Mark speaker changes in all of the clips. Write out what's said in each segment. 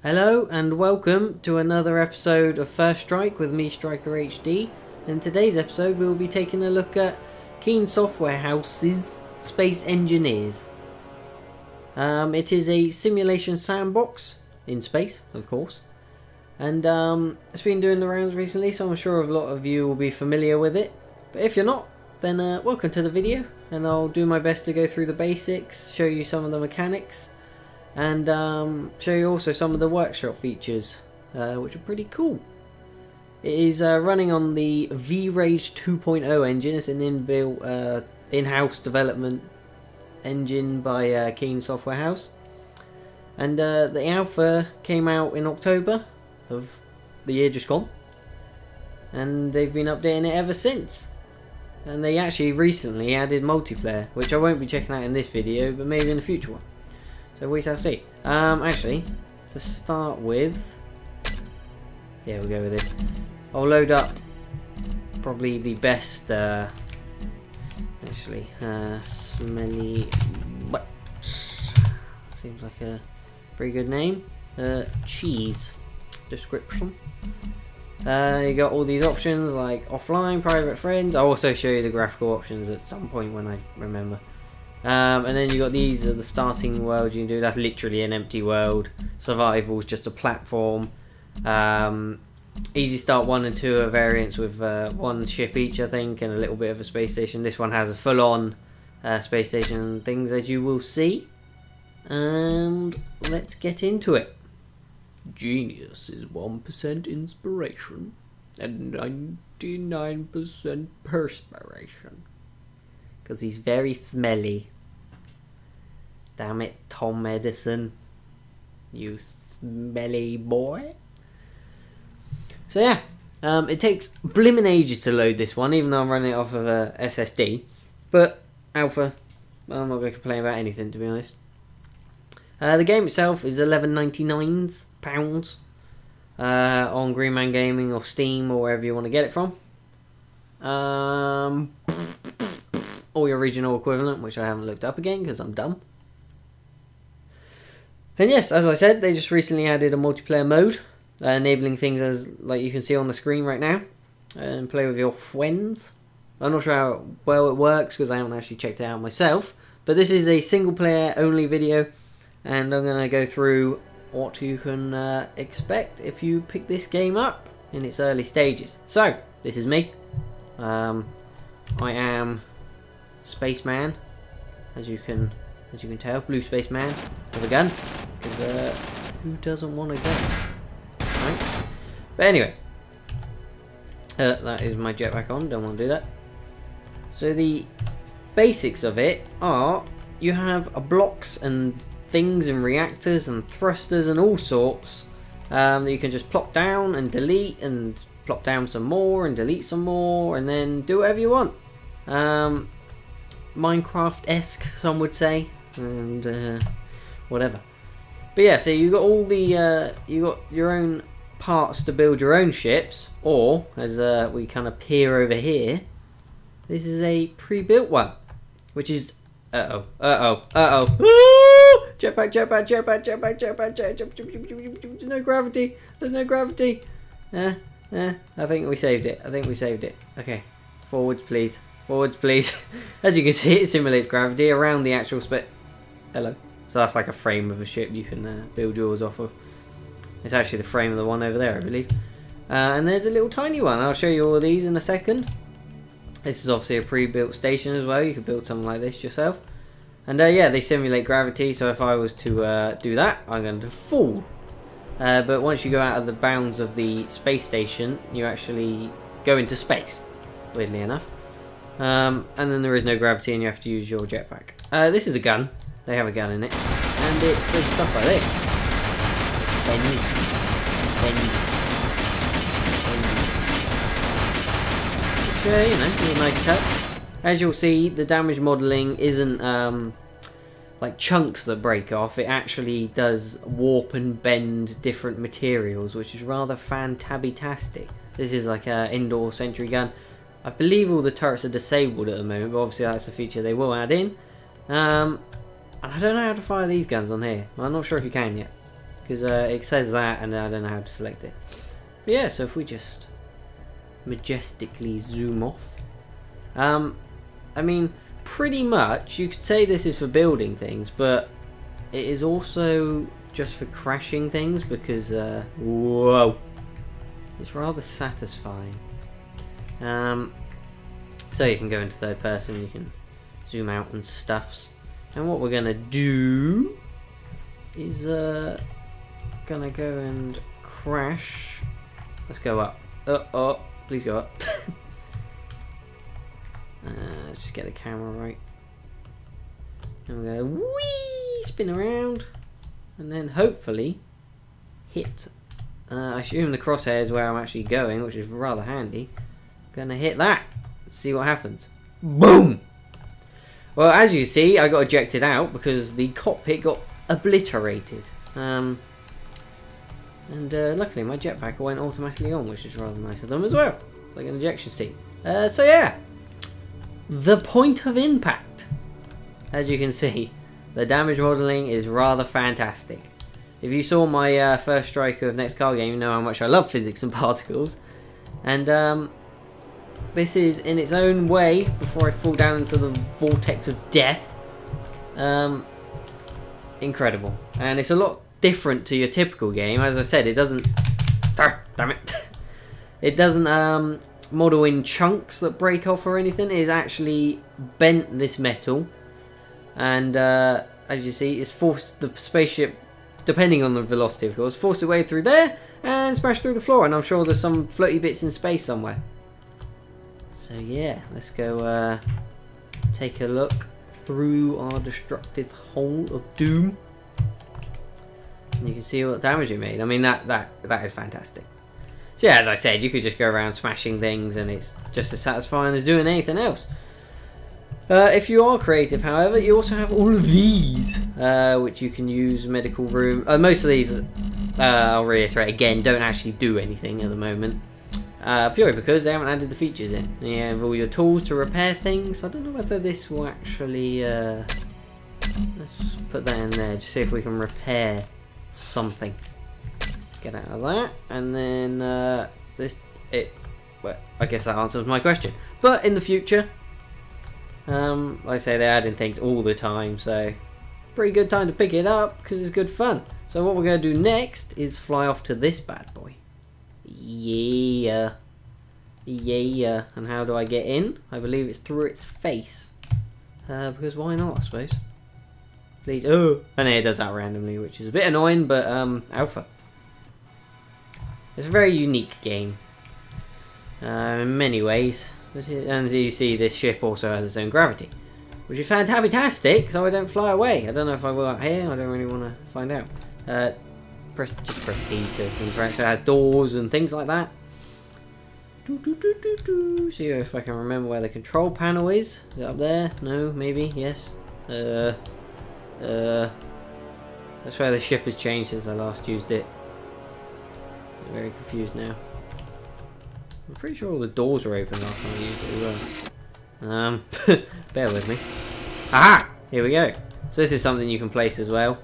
Speaker 1: Hello and welcome to another episode of First Strike with me, Striker HD. In today's episode we will be taking a look at Keen Software House's Space Engineers. It is a simulation sandbox in space, of course, and it's been doing the rounds recently, so I'm sure a lot of you will be familiar with it. But if you're not, then welcome to the video, and I'll do my best to go through the basics, show you some of the mechanics, and show you also some of the workshop features, which are pretty cool. It is running on the V-Rage 2.0 engine. It's an inbuilt in-house development engine by Keen Software House, and the alpha came out in October of the year just gone, and they've been updating it ever since. And they actually recently added multiplayer, which I won't be checking out in this video, but maybe in a future one. So we shall see. Actually, to start with, yeah, we'll go with this. I'll load up probably the best, Smelly Butts. Seems like a pretty good name. Cheese description. You got all these options like offline, private friends. I'll also show you the graphical options at some point when I remember. And then you got these are the starting world you can do. That's literally an empty world. Survival is just a platform. Easy Start 1 and 2 are variants with one ship each, I think, and a little bit of a space station. This one has a full-on space station things, as you will see. And let's get into it. Genius is 1% inspiration and 99% perspiration. Because he's very smelly. Damn it, Tom Edison. You smelly boy. So yeah, it takes blimmin' ages to load this one, even though I'm running it off of a SSD. But alpha, I'm not going to complain about anything, to be honest. The game itself is £11.99 on Green Man Gaming or Steam or wherever you want to get it from. Or your regional equivalent, which I haven't looked up again because I'm dumb. And yes, as I said, they just recently added a multiplayer mode, enabling things as like you can see on the screen right now, and play with your friends. I'm not sure how well it works because I haven't actually checked it out myself, but this is a single player only video, and I'm going to go through what you can expect if you pick this game up in its early stages. So, this is me. I am Spaceman, as you can tell, blue spaceman with a gun. Because who doesn't want a gun, right? But anyway, that is my jetpack on. Don't want to do that. So the basics of it are you have blocks and things and reactors and thrusters and all sorts that you can just plop down and delete and plop down some more and delete some more and then do whatever you want. Minecraft-esque, some would say, and whatever. But yeah, so you got all the you got your own parts to build your own ships, or as we kind of peer over here, this is a pre-built one, which is jetpack, no gravity. There's no gravity. I think we saved it. Okay, forwards, please. Forwards, please. As you can see, it simulates gravity around the actual Hello. So that's like a frame of a ship you can build yours off of. It's actually the frame of the one over there, I believe. And there's a little tiny one. I'll show you all of these in a second. This is obviously a pre-built station as well. You could build something like this yourself. And yeah, they simulate gravity. So if I was to do that, I'm going to fall. But once you go out of the bounds of the space station, you actually go into space, weirdly enough. And then there is no gravity and you have to use your jetpack. This is a gun. They have a gun in it. And it does stuff like this. Okay, you know, it's a nice touch. As you'll see, the damage modelling isn't like chunks that break off. It actually does warp and bend different materials, which is rather fantabby-tastic. This is like an indoor sentry gun. I believe all the turrets are disabled at the moment, but obviously that's a feature they will add in. And I don't know how to fire these guns on here. I'm not sure if you can yet. Because it says that and I don't know how to select it. But yeah, so if we just majestically zoom off. I mean, pretty much you could say this is for building things, but it is also just for crashing things because, whoa, it's rather satisfying. So you can go into third person, you can zoom out and stuffs. And what we're gonna do is gonna go and crash. Let's go up. Oh, please go up. Just get the camera right. And we're gonna whee, spin around, and then hopefully hit. I assume the crosshair is where I'm actually going, which is rather handy. Gonna hit that. See what happens. Boom. Well, as you see, I got ejected out because the cockpit got obliterated. And luckily my jetpack went automatically on, which is rather nice of them as well. It's like an ejection seat. So yeah, the point of impact. As you can see, the damage modelling is rather fantastic. If you saw my First Stryke of Next Car Game, you know how much I love physics and particles. And this is, in its own way, before I fall down into the vortex of death, incredible. And it's a lot different to your typical game. As I said, it doesn't... damn it. It doesn't model in chunks that break off or anything. It is actually bent this metal. And as you see, it's forced the spaceship, depending on the velocity of course, forced its way through there and smashed through the floor. And I'm sure there's some floaty bits in space somewhere. So yeah, let's go take a look through our destructive hole of doom. And you can see what damage it made. I mean, that is fantastic. So yeah, as I said, you could just go around smashing things and it's just as satisfying as doing anything else. If you are creative, however, you also have all of these, which you can use medical room. Most of these, I'll reiterate again, don't actually do anything at the moment. Purely because they haven't added the features in. You have all your tools to repair things. I don't know whether this will actually... let's just put that in there, just see if we can repair something. Get out of that, and then well, I guess that answers my question. But in the future, like I say, they're adding things all the time, so pretty good time to pick it up because it's good fun. So what we're going to do next is fly off to this bad boy. Yeah. And how do I get in? I believe it's through its face. Because why not, I suppose. Please. Oh, and it does that randomly, which is a bit annoying, but alpha. It's a very unique game. In many ways. But and as you see, this ship also has its own gravity. Which is fantastic, so I don't fly away. I don't know if I will out here, I don't really want to find out. Just press T to interact. So it has doors and things like that. See if I can remember where the control panel is. Is it up there? No, maybe, yes. That's where the ship has changed since I last used it. I'm very confused now. I'm pretty sure all the doors were open last time I used it as well. Bear with me. Aha! Here we go. So this is something you can place as well.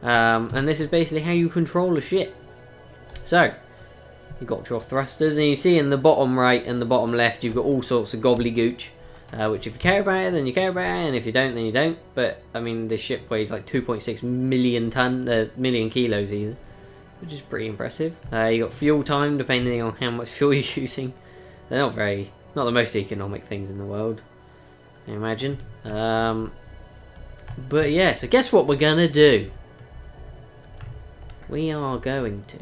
Speaker 1: And this is basically how you control a ship. So, you've got your thrusters, and you see in the bottom right and the bottom left, you've got all sorts of gobbledygooch. Which if you care about it, then you care about it, and if you don't, then you don't. But, I mean, this ship weighs like 2.6 million million kilos either. Which is pretty impressive. You got fuel time, depending on how much fuel you're using. They're not the most economic things in the world, I imagine. But yeah, so guess what we're gonna do? We are going to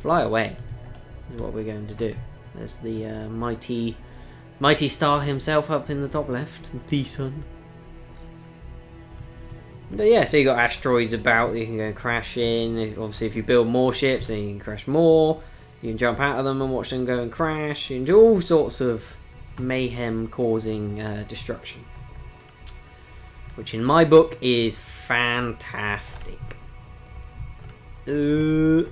Speaker 1: fly away, is what we're going to do. There's the mighty star himself up in the top left, the sun. But yeah, so you got asteroids about that you can go and crash in. Obviously, if you build more ships, then you can crash more. You can jump out of them and watch them go and crash. You can do all sorts of mayhem-causing destruction, which in my book is fantastic. They're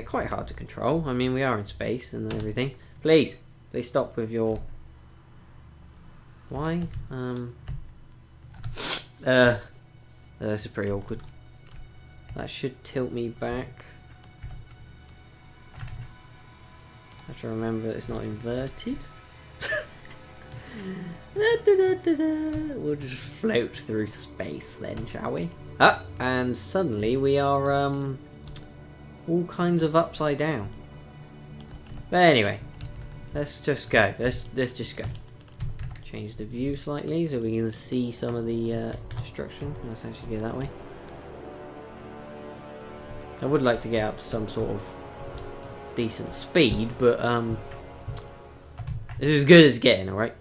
Speaker 1: quite hard to control. I mean, we are in space and everything. Please stop with your Why? This is pretty awkward. That should tilt me back. I have to remember it's not inverted. We'll just float through space then, shall we? Ah, and suddenly we are all kinds of upside down. But anyway, let's just go. Let's just go. Change the view slightly so we can see some of the destruction. Let's actually go that way. I would like to get up to some sort of decent speed, but this is as good as getting, alright?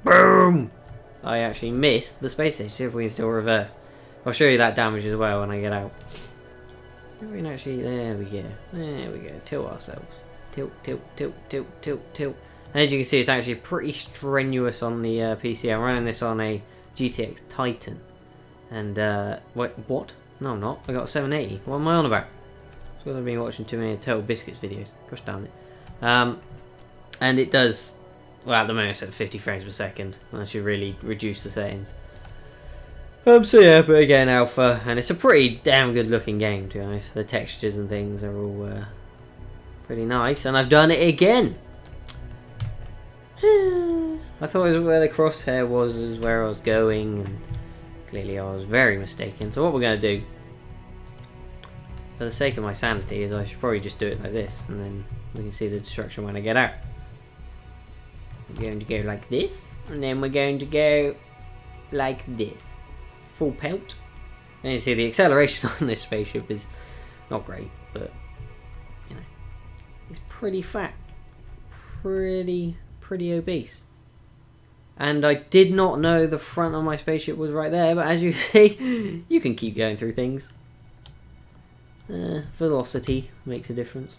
Speaker 1: Boom! I actually missed the space station. See if we can still reverse. I'll show you that damage as well when I get out. We can actually, there we go. There we go. Tilt ourselves. Tilt, tilt, tilt, tilt, tilt, tilt. And as you can see, it's actually pretty strenuous on the PC. I'm running this on a GTX Titan. And, what? No, I'm not. I got a 780. What am I on about? It's because I've been watching too many Total Biscuits videos. Gosh damn it. And it does, well, at the moment it's at 50 frames per second. I should really reduce the settings. So yeah, but again, alpha, and it's a pretty damn good looking game, to be honest. The textures and things are all pretty nice, and I've done it again. I thought it was where the crosshair was is where I was going, and clearly I was very mistaken. So what we're going to do, for the sake of my sanity, is I should probably just do it like this, and then we can see the destruction when I get out. We're going to go like this, and then we're going to go like this. Full pelt. And you see the acceleration on this spaceship is not great, but you know, it's pretty fat. Pretty obese. And I did not know the front of my spaceship was right there, but as you see, you can keep going through things. Velocity makes a difference.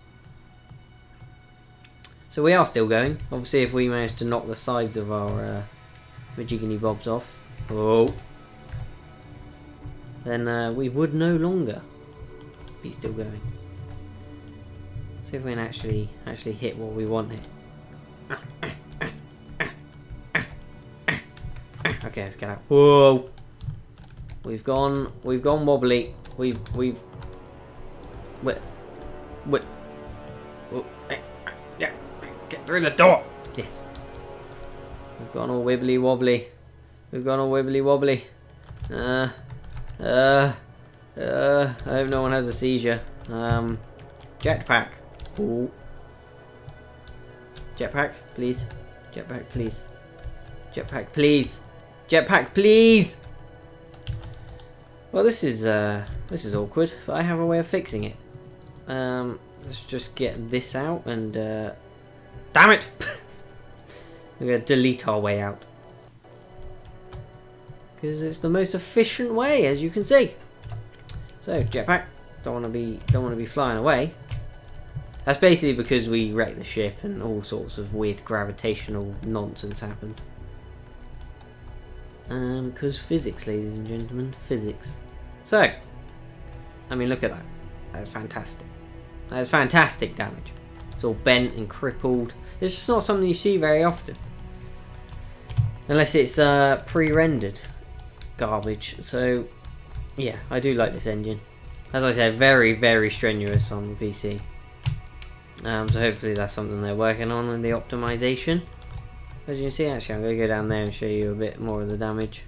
Speaker 1: So we are still going. Obviously, if we manage to knock the sides of our majiggany bobs off, then we would no longer be still going. See if we can actually hit what we want here. Okay, let's get out. Whoa! We've gone wobbly. We've yeah, get through the door. Yes. We've gone all wibbly wobbly. We've gone all wibbly wobbly. I hope no one has a seizure. Jetpack. Ooh. Jetpack, please. Jetpack, please. Jetpack, please. Jetpack, please. Well, this is awkward, but I have a way of fixing it. Let's just get this out and damn it! We're gonna delete our way out because it's the most efficient way, as you can see. So jetpack, don't want to be flying away. That's basically because we wrecked the ship and all sorts of weird gravitational nonsense happened. Because physics, ladies and gentlemen, physics. So, I mean, look at that. That's fantastic. That's fantastic damage. It's all bent and crippled. It's just not something you see very often. Unless it's pre-rendered garbage. So, yeah, I do like this engine. As I said, very strenuous on the PC. So hopefully that's something they're working on in the optimization. As you can see, actually, I'm going to go down there and show you a bit more of the damage.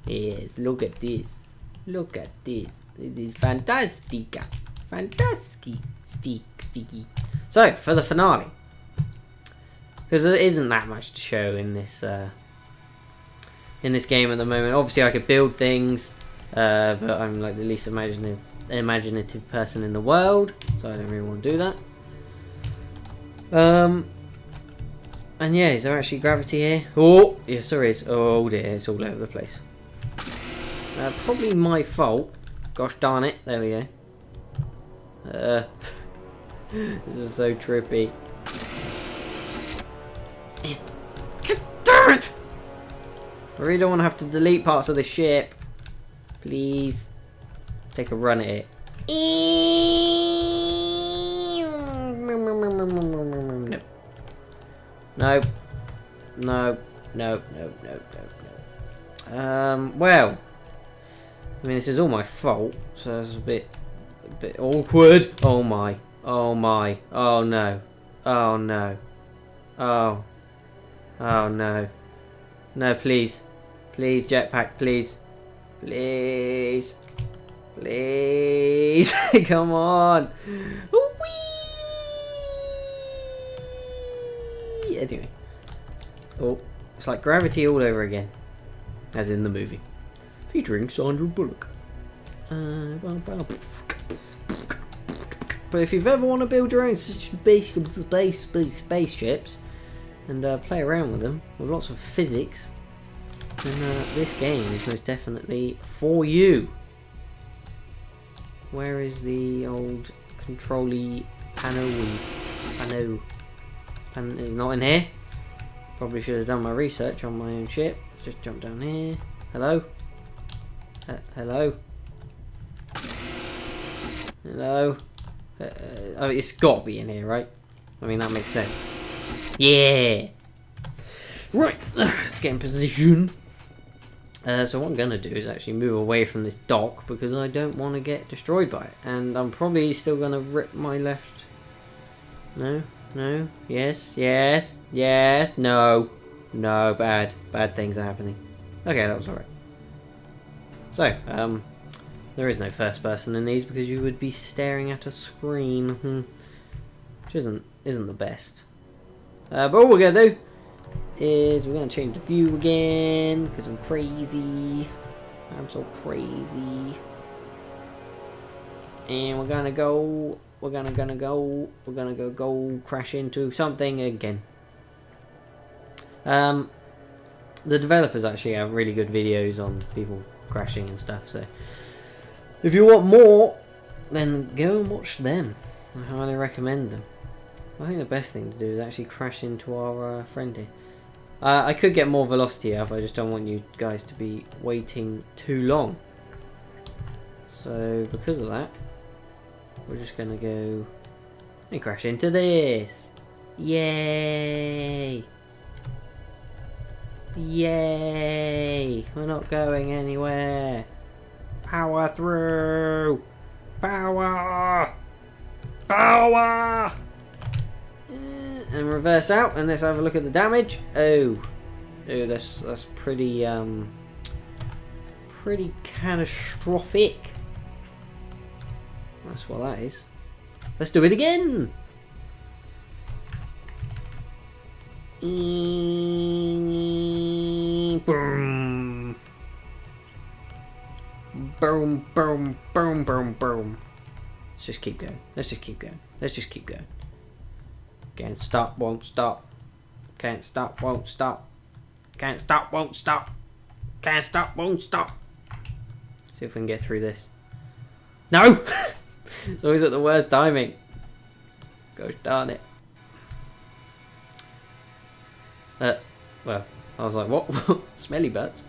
Speaker 1: Yes, look at this. Look at this. It is fantastica. Fantastic. Sticky. So, for the finale. Because there isn't that much to show in this game at the moment. Obviously, I could build things, but I'm like the least imaginative person in the world, so I don't really want to do that. And yeah, is there actually gravity here? Oh, yes there is. Oh dear, it's all over the place. Probably my kill. Gosh darn it, there we go. This is so trippy. Damn it! I really don't want to have to delete parts of the ship. Please. Take a run at it. No. No. No. No. No. No. No. Well. I mean, this is all my fault, so it's a bit awkward. Oh my. Oh my. Oh no. Oh no. Oh. Oh no. No, please. Please, jetpack, please. Please. Please. Come on. Whee! Anyway. Oh, it's like Gravity all over again. As in the movie. Featuring Sandra Bullock. But if you've ever want to build your own spaceships and play around with them with lots of physics, then this game is most definitely for you. Where is the old control-y panel? It's not in here. Probably should have done my research on my own ship. Let's just jump down here. Hello? Hello? Hello? Oh, it's got to be in here, right? I mean, that makes sense. Yeah! Right, let's get in position. So what I'm going to do is actually move away from this dock because I don't want to get destroyed by it. And I'm probably still going to rip my left... No? No? Yes? Yes? Yes? No? No, bad. Bad things are happening. Okay, that was alright. So, there is no first person in these because you would be staring at a screen, which isn't the best. But all we're gonna do is we're gonna change the view again because I'm crazy. I'm so crazy, and we're gonna go crash into something again. The developers actually have really good videos on people crashing and stuff, so if you want more, then go and watch them. I highly recommend them. I think the best thing to do is actually crash into our friend here. I could get more velocity up, I just don't want you guys to be waiting too long. So because of that, we're just gonna go and crash into this. Yay! Yay! We're not going anywhere. Power through! Power! Power! And reverse out, and let's have a look at the damage. Oh, that's pretty pretty catastrophic. That's what that is. Let's do it again. Boom. Boom, boom, boom, boom, boom. Let's just keep going. Let's just keep going. Let's just keep going. Can't stop, won't stop. Can't stop, won't stop. Can't stop, won't stop. Can't stop, won't stop. See if we can get through this. No! It's always at the worst timing. Gosh darn it. Well, I was like, what? Smelly butts.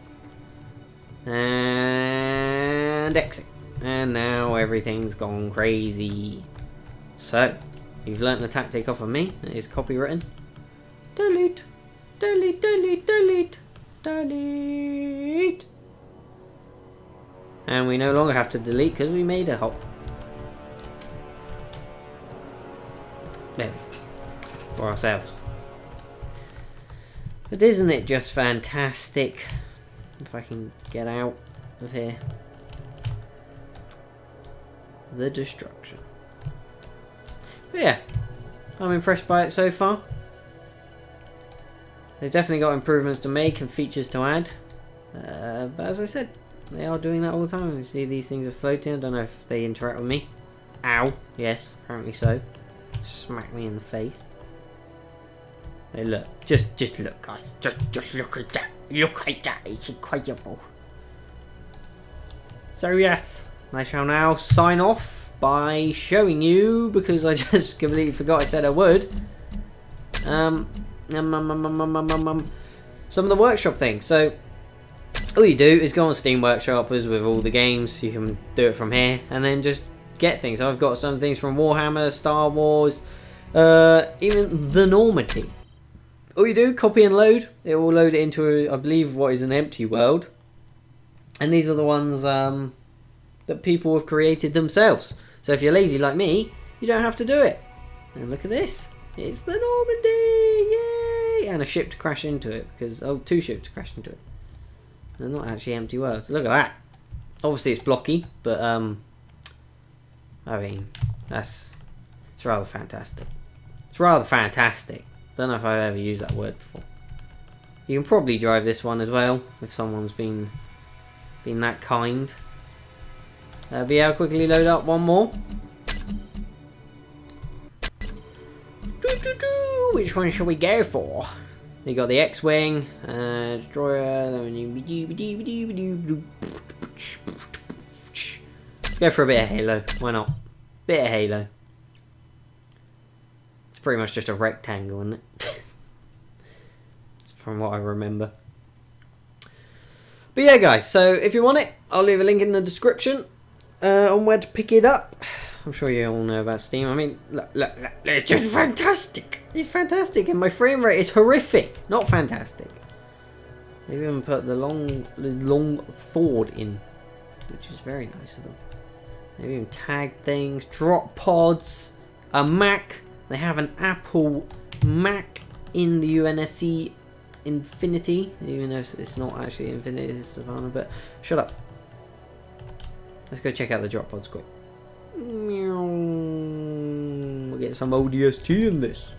Speaker 1: And exit. And now everything's gone crazy. So, you've learnt the tactic off of me. It is copywritten. Delete. Delete, delete, delete. Delete. And we no longer have to delete because we made a hop. There we go. For ourselves. But isn't it just fantastic? If I can get out of here. The destruction. But yeah, I'm impressed by it so far. They've definitely got improvements to make and features to add. But as I said, they are doing that all the time. You see these things are floating. I don't know if they interact with me. Ow. Yes, apparently so. Smack me in the face. Hey, look. Just look, guys. Just look at that. Look at that. It's incredible. So yes, I shall now sign off by showing you, because I just completely forgot I said I would, some of the workshop things. So all you do is go on Steam Workshop as with all the games. You can do it from here and then just get things. I've got some things from Warhammer, Star Wars, even the Normandy. all you do, copy and load. It will load it into, I believe, what is an empty world. And these are the ones that people have created themselves. So if you're lazy like me, you don't have to do it. And look at this. It's the Normandy! Yay! And a ship to crash into it. Because, oh, 2 ships to crash into it. They're not actually empty worlds. Look at that. Obviously it's blocky, but I mean, it's rather fantastic. It's rather fantastic. Don't know if I've ever used that word before. You can probably drive this one as well, if someone's been that kind. But yeah, I'll quickly load up one more. Which one shall we go for? You got the X-Wing, destroyer, go for a bit of Halo, why not? Bit of Halo. It's pretty much just a rectangle, isn't it? From what I remember. But yeah guys, so if you want it, I'll leave a link in the description on where to pick it up. I'm sure you all know about Steam. I mean, look, it's just fantastic. It's fantastic, and my frame rate is horrific, not fantastic. They even put the long Ford in, which is very nice of them. They even tag things, drop pods, a Mac. They have an Apple Mac in the UNSC Infinity, even though it's not actually Infinity, it's Savannah. But shut up. Let's go check out the drop pods quick. We'll get some ODST in this.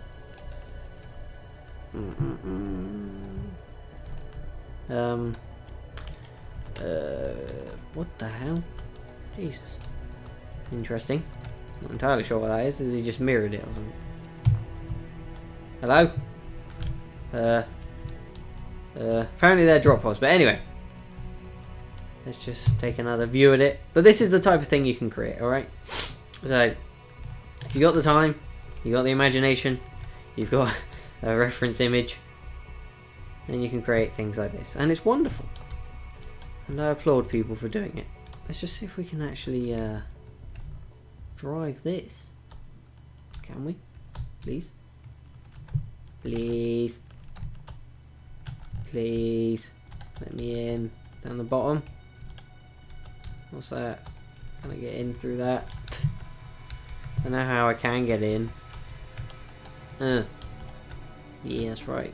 Speaker 1: What the hell? Jesus. Interesting. Not entirely sure what that is. Has he just mirrored it or something? Hello? Apparently they're drop pods, but anyway. Let's just take another view at it. But this is the type of thing you can create, alright? So, if you got the time, you got the imagination, you've got a reference image, then you can create things like this. And it's wonderful. And I applaud people for doing it. Let's just see if we can actually drive this. Can we? Please? Please? Please? Let me in. Down the bottom. What's that? Can I get in through that? I know how I can get in. Yeah, that's right.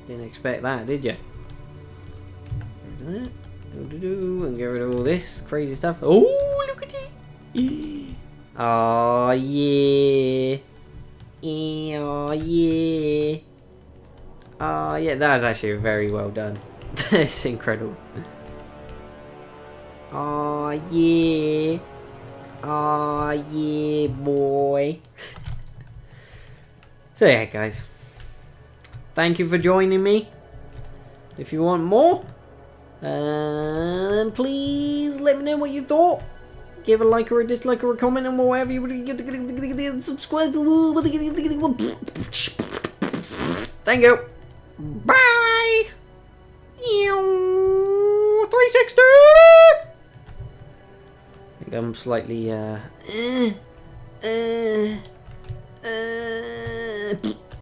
Speaker 1: Didn't expect that, did you? And get rid of all this crazy stuff. Oh, look at it! Oh yeah! Oh yeah! Oh yeah! That was actually very well done. It's incredible. Oh yeah! Oh yeah, boy! So yeah, guys. Thank you for joining me. If you want more, please let me know what you thought. Give a like or a dislike or a comment and whatever you would subscribe. Thank you. Bye. 360. I think I'm slightly